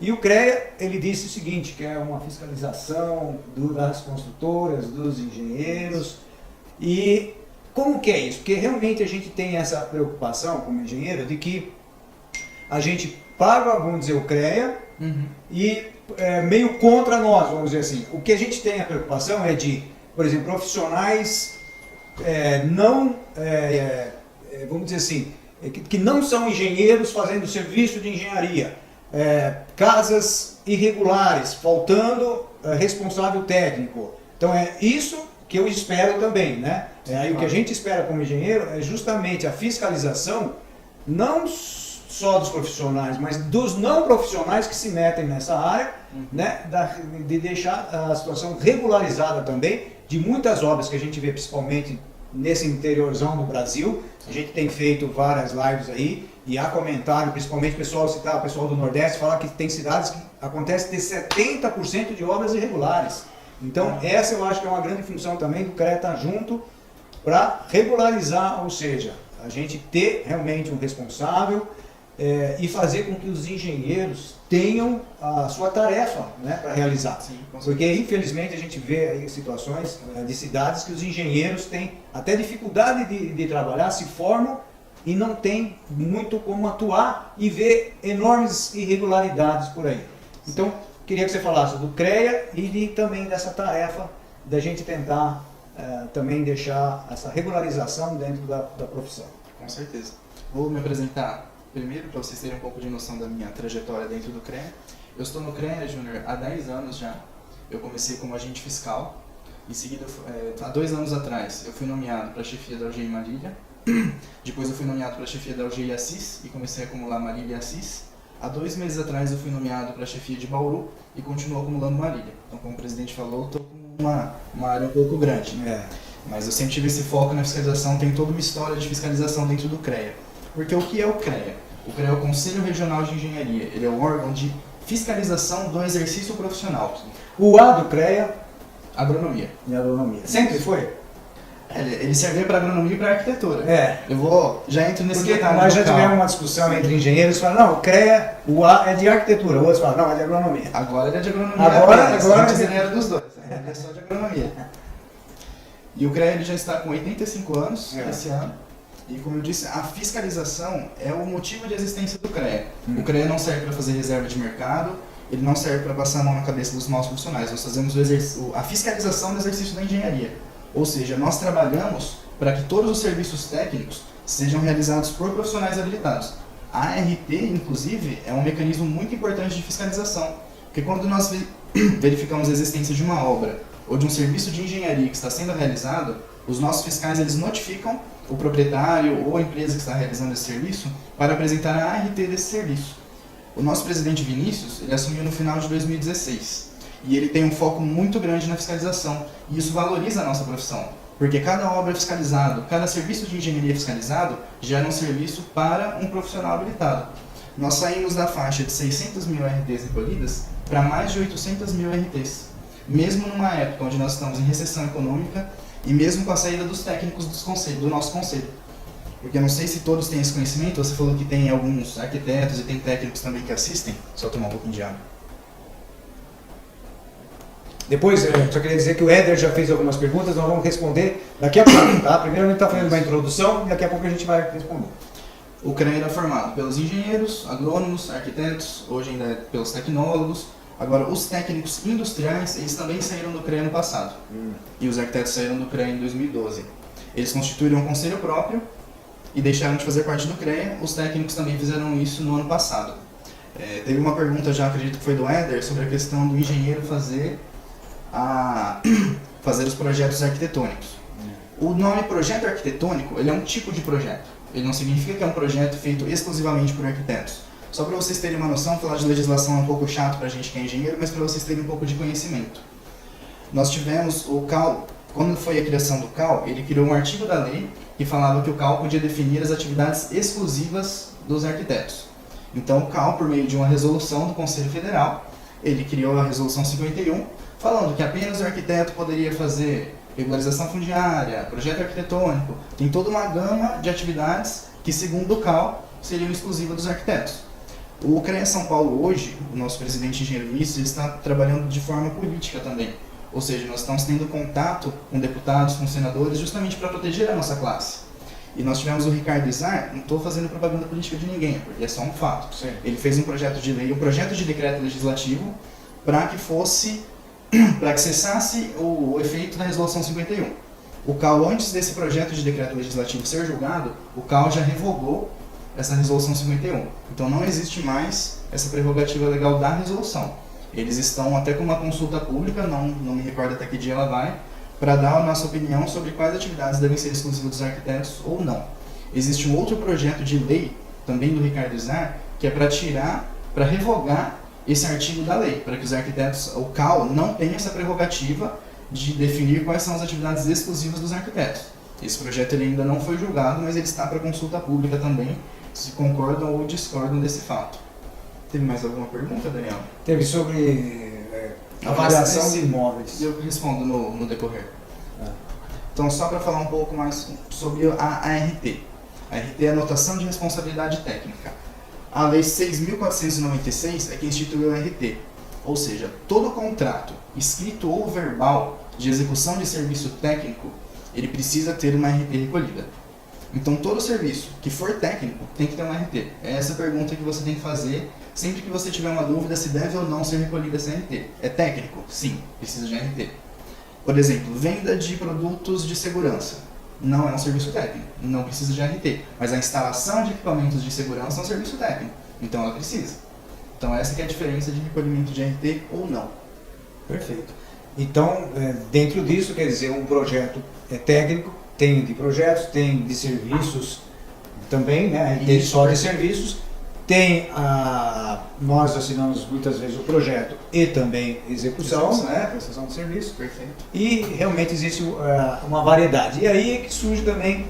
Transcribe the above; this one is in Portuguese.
E o CREA, ele disse o seguinte, que é uma fiscalização das construtoras, dos engenheiros. E como que é isso? Porque realmente a gente tem essa preocupação como engenheiro de que a gente paga, vamos dizer, o CREA e meio contra nós, vamos dizer assim. O que a gente tem a preocupação é de, por exemplo, profissionais vamos dizer assim, que não são engenheiros fazendo serviço de engenharia, casas irregulares, faltando responsável técnico. Então é isso que eu espero também, né? Aí o que a gente espera como engenheiro é justamente a fiscalização, não só dos profissionais, mas dos não profissionais que se metem nessa área, né? De deixar a situação regularizada também, de muitas obras que a gente vê principalmente nesse interiorzão do Brasil. A gente tem feito várias lives aí e há comentário, principalmente o pessoal do Nordeste, falar que tem cidades que acontece ter 70% de obras irregulares. Então essa eu acho que é uma grande função também do CREA estar junto para regularizar, ou seja, a gente ter realmente um responsável e fazer com que os engenheiros tenham a sua tarefa, né, para realizar. Sim, porque infelizmente a gente vê aí situações de cidades que os engenheiros têm até dificuldade de trabalhar, se formam e não tem muito como atuar e vê enormes irregularidades por aí. Então, queria que você falasse do CREA e também dessa tarefa da gente tentar também deixar essa regularização dentro da profissão. Com certeza. Vou me apresentar primeiro para vocês terem um pouco de noção da minha trajetória dentro do CREA. Eu estou no CREA, Júnior, há 10 anos já. Eu comecei como agente fiscal. Em seguida, há 2 anos atrás, eu fui nomeado para a chefia da UGI Marília. Depois eu fui nomeado para a chefia da UGI Assis e comecei a acumular Marília e Assis. Há 2 meses atrás eu fui nomeado para a chefia de Bauru e continuo acumulando Marília. Então, como o presidente falou, estou com uma área um pouco grande. Mas eu sempre tive esse foco na fiscalização, tem toda uma história de fiscalização dentro do CREA. Porque o que é o CREA? O CREA é o Conselho Regional de Engenharia. Ele é o órgão de fiscalização do exercício profissional. O A do CREA? Agronomia. E agronomia. Sempre foi? Ele serve para agronomia e para arquitetura. Já entro nesse detalhe. Nós já tivemos uma discussão entre engenheiros que falam, não, o CREA, o A é de arquitetura, outros falam, não, é de agronomia. Agora ele é de agronomia. Antes ele era dos dois, ele é só de agronomia. E o CREA ele já está com 85 anos esse ano. E como eu disse, a fiscalização é o motivo de existência do CREA. O CREA não serve para fazer reserva de mercado, ele não serve para passar a mão na cabeça dos maus funcionários. Nós fazemos a fiscalização do exercício da engenharia. Ou seja, nós trabalhamos para que todos os serviços técnicos sejam realizados por profissionais habilitados. A ART, inclusive, é um mecanismo muito importante de fiscalização, porque quando nós verificamos a existência de uma obra ou de um serviço de engenharia que está sendo realizado, os nossos fiscais eles notificam o proprietário ou a empresa que está realizando esse serviço para apresentar a ART desse serviço. O nosso presidente Vinícius, ele assumiu no final de 2016 e ele tem um foco muito grande na fiscalização e isso valoriza a nossa profissão, porque cada obra fiscalizada, cada serviço de engenharia fiscalizado gera um serviço para um profissional habilitado. Nós saímos da faixa de 600 mil RTs recolhidas para mais de 800 mil RTs, mesmo numa época onde nós estamos em recessão econômica e mesmo com a saída dos técnicos do nosso conselho. Porque eu não sei se todos têm esse conhecimento, você falou que tem alguns arquitetos e tem técnicos também que assistem. Só tomar um pouquinho de água. Depois, só queria dizer que o Éder já fez algumas perguntas, nós vamos responder daqui a pouco, tá? Primeiro a gente está fazendo uma introdução e daqui a pouco a gente vai responder. O CREA era formado pelos engenheiros, agrônomos, arquitetos, hoje ainda é pelos tecnólogos. Agora, os técnicos industriais, eles também saíram do CREA no passado. E os arquitetos saíram do CREA em 2012. Eles constituíram um conselho próprio e deixaram de fazer parte do CREA. Os técnicos também fizeram isso no ano passado. Teve uma pergunta, já acredito que foi do Éder, sobre a questão do engenheiro fazer os projetos arquitetônicos. O nome projeto arquitetônico, ele é um tipo de projeto. Ele não significa que é um projeto feito exclusivamente por arquitetos. Só para vocês terem uma noção, falar de legislação é um pouco chato para a gente que é engenheiro, mas para vocês terem um pouco de conhecimento. Nós tivemos o CAL, quando foi a criação do CAL, ele criou um artigo da lei que falava que o CAL podia definir as atividades exclusivas dos arquitetos. Então o CAL, por meio de uma resolução do Conselho Federal, ele criou a resolução 51, falando que apenas o arquiteto poderia fazer regularização fundiária, projeto arquitetônico, tem toda uma gama de atividades que, segundo o CAL, seriam exclusivas dos arquitetos. O CREA São Paulo hoje, o nosso presidente engenheiro Vinícius, ele está trabalhando de forma política também. Ou seja, nós estamos tendo contato com deputados, com senadores, justamente para proteger a nossa classe. E nós tivemos o Ricardo Izar, não estou fazendo propaganda política de ninguém, porque é só um fato. Sim. Ele fez um projeto de lei, um projeto de decreto legislativo, para que cessasse o efeito da Resolução 51. O CAU, antes desse projeto de decreto legislativo ser julgado, o CAU já revogou essa Resolução 51. Então não existe mais essa prerrogativa legal da resolução. Eles estão até com uma consulta pública, não me recordo até que dia ela vai, para dar a nossa opinião sobre quais atividades devem ser exclusivas dos arquitetos ou não. Existe um outro projeto de lei, também do Ricardo Izar, que é para revogar esse artigo da lei, para que os arquitetos, o CAU, não tenha essa prerrogativa de definir quais são as atividades exclusivas dos arquitetos. Esse projeto ele ainda não foi julgado, mas ele está para consulta pública também, se concordam ou discordam desse fato. Teve mais alguma pergunta, Daniel? Teve sobre avaliação de imóveis. Eu respondo no decorrer. Então, só para falar um pouco mais sobre a ART. A ART é a Anotação de Responsabilidade Técnica. A Lei 6.496 é que instituiu a ART. Ou seja, todo contrato, escrito ou verbal, de execução de serviço técnico, ele precisa ter uma ART recolhida. Então, todo serviço que for técnico tem que ter uma ART. É essa pergunta que você tem que fazer sempre que você tiver uma dúvida se deve ou não ser recolhida essa ART. É técnico? Sim, precisa de ART. Por exemplo, venda de produtos de segurança. Não é um serviço técnico, não precisa de ART. Mas a instalação de equipamentos de segurança é um serviço técnico, então ela precisa. Então essa que é a diferença de recolhimento de ART ou não. Perfeito. Então, dentro disso, quer dizer, um projeto é técnico, tem de projetos, tem de serviços também, né? Tem só de serviços. Tem nós assinamos muitas vezes o projeto e também execução, né? Prestação de serviço. Perfeito. E realmente existe uma variedade. E aí é que surge também